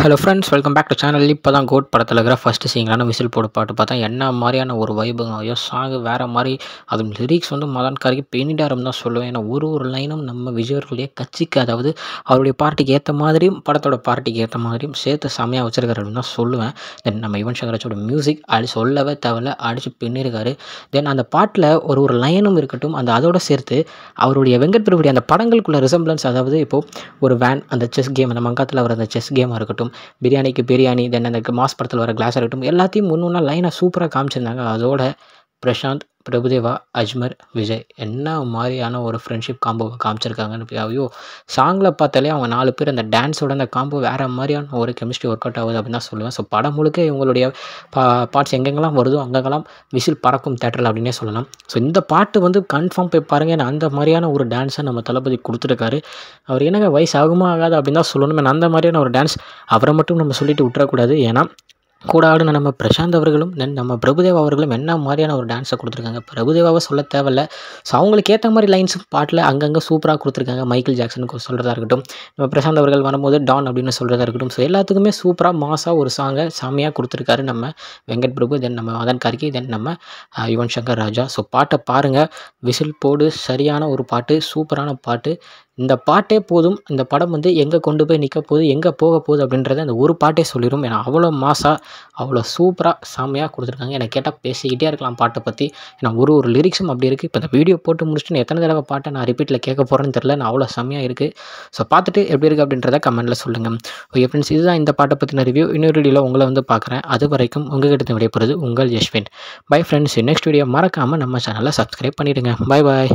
Hello friends, welcome back to channel. இப்போ தான் code படத்தில் இருக்கிற ஃபஸ்ட்டு சிங்கிளான விசில் போடு பாட்டு பார்த்தா என்ன மாதிரியான ஒரு வைபுங்க. ஐயோ சாங்கு வேறு மாதிரி. அது லிரிக்ஸ் வந்து மதன் கார்கே பெயிண்டிடாரம் தான் சொல்லுவேன். ஏன்னா ஒரு லைனும் நம்ம விஜயர்களுடைய கட்சிக்கு, அதாவது அவருடைய பார்ட்டிக்கு ஏற்ற மாதிரியும் படத்தோட பார்ட்டிக்கு ஏற்ற மாதிரியும் சேர்த்து செமையாக வச்சிருக்காரு அப்படின்னு தான் சொல்லுவேன். தென் நம்ம யுவன் சங்கர் ராஜோட மியூசிக் அது சொல்லவே தேவையில்ல, அடித்து பின்னிருக்காரு. தென் அந்த பாட்டில் ஒரு லைனும் இருக்கட்டும், அதோட சேர்த்து அவருடைய வெங்கட் பிரபுடைய அந்த படங்களுக்குள்ள ரிசம்பிளன்ஸ், அதாவது இப்போது ஒரு வேன், அந்த செஸ் கேம், அந்த மங்காத்தில் வர அந்த செஸ் கேமாக இருக்கட்டும், பிரியாணிக்கு பிரியாணி, தென் அந்த மாஸ் படத்தில் வர கிளாஸாக இருக்கட்டும், எல்லாத்தையும் ஒன்று லைனாக சூப்பராக காமிச்சிருந்தாங்க. அதோட பிரசாந்த், பிரபுதேவா, அஜ்மர், விஜய் என்ன மாதிரியான ஒரு ஃப்ரெண்ட்ஷிப் காம்போவை காமிச்சிருக்காங்கன்னு ஐயோ சாங்கில் பார்த்தாலே அவங்க 4 பேர் அந்த டான்ஸோட அந்த காம்போ வேறு மாதிரியான ஒரு கெமிஸ்ட்ரி ஒர்க் அவுட் ஆகுது அப்படின்னு தான் சொல்லுவேன். ஸோ படம் முழுக்க இவங்களுடைய பார்ட்ஸ் எங்கெங்கெல்லாம் வருதோ அங்கெல்லாம் விசில் பறக்கும் தேட்டரில் அப்படின்னே சொல்லலாம். ஸோ இந்த பாட்டு வந்து கன்ஃபார்ம் போய் பாருங்கள். ஏன்னா அந்த மாதிரியான ஒரு டான்ஸை நம்ம தளபதி கொடுத்துருக்காரு. அவர் என்னங்க வயசு ஆகுமா ஆகாது அப்படின்னு தான் சொல்லணும். ஏன்னா அந்த மாதிரியான ஒரு டான்ஸ் அவரை மட்டும் நம்ம சொல்லிட்டு விட்டுறக்கூடாது. ஏன்னா கூட ஆடின நம்ம பிரசாந்த் அவர்களும் தென் நம்ம பிரபுதேவா அவர்களும் என்ன மாதிரியான ஒரு டான்ஸை கொடுத்துருக்காங்க. பிரபுதேவாவை சொல்ல தேவையில்ல. ஸோ அவங்களுக்கு ஏற்ற மாதிரி லைன்ஸும் பாட்டில் அங்கங்கே சூப்பராக கொடுத்துருக்காங்க. மைக்கேல் ஜாக்சனுக்கு சொல்கிறதா இருக்கட்டும், நம்ம பிரசாந்த் அவர்கள் வரும்போது டான் அப்படின்னு சொல்கிறதா இருக்கட்டும், ஸோ எல்லாத்துக்குமே சூப்பராக மாசாக ஒரு சாங்கை செம்மையாக கொடுத்துருக்காரு நம்ம வெங்கட் பிரபு, தென் நம்ம மதன் கார்கே, தென் நம்ம யுவன் சங்கர் ராஜா. ஸோ பாட்டை பாருங்கள், விசில் போடு, சரியான ஒரு பாட்டு, சூப்பரான பாட்டு. இந்த பாட்டே போதும். இந்த படம் வந்து எங்கே கொண்டு போய் நிற்க போகுது, எங்கே போக போகுது அப்படின்றத அந்த ஒரு பாட்டே சொல்லிடும். ஏன்னா அவ்வளோ மாசாக, அவ்வளோ சூப்பராக செம்மையாக கொடுத்துருக்காங்க. எனக்கு கேட்டால் பேசிக்கிட்டே இருக்கலாம் பாட்டை பற்றி. ஏன்னா ஒரு லிரிக்ஸும் அப்படி இருக்குது. இப்போ இந்த வீடியோ போட்டு முடிச்சுட்டு எத்தனை தடவை பாட்டை நான் ரிப்பீட்டில் கேட்க போகிறேன்னு தெரில. நான் அவ்வளோ செம்மையாக இருக்குது. ஸோ பார்த்துட்டு எப்படி இருக்குது அப்படின்றத கமெண்ட்டில் சொல்லுங்கள். ஓகே ஃப்ரெண்ட்ஸ், இதுதான் இந்த பாட்டை பற்றின ரிவ்யூ. இன்னொரு வீடியோவில் உங்களை வந்து பார்க்குறேன். அது வரைக்கும் உங்கள்கிட்ட விடைபெறுவது உங்கள் Yashwin. Bye friends. Next video மறக்காமல் நம்ம சேனலை சப்ஸ்கிரைப் பண்ணிவிடுங்க. Bye bye.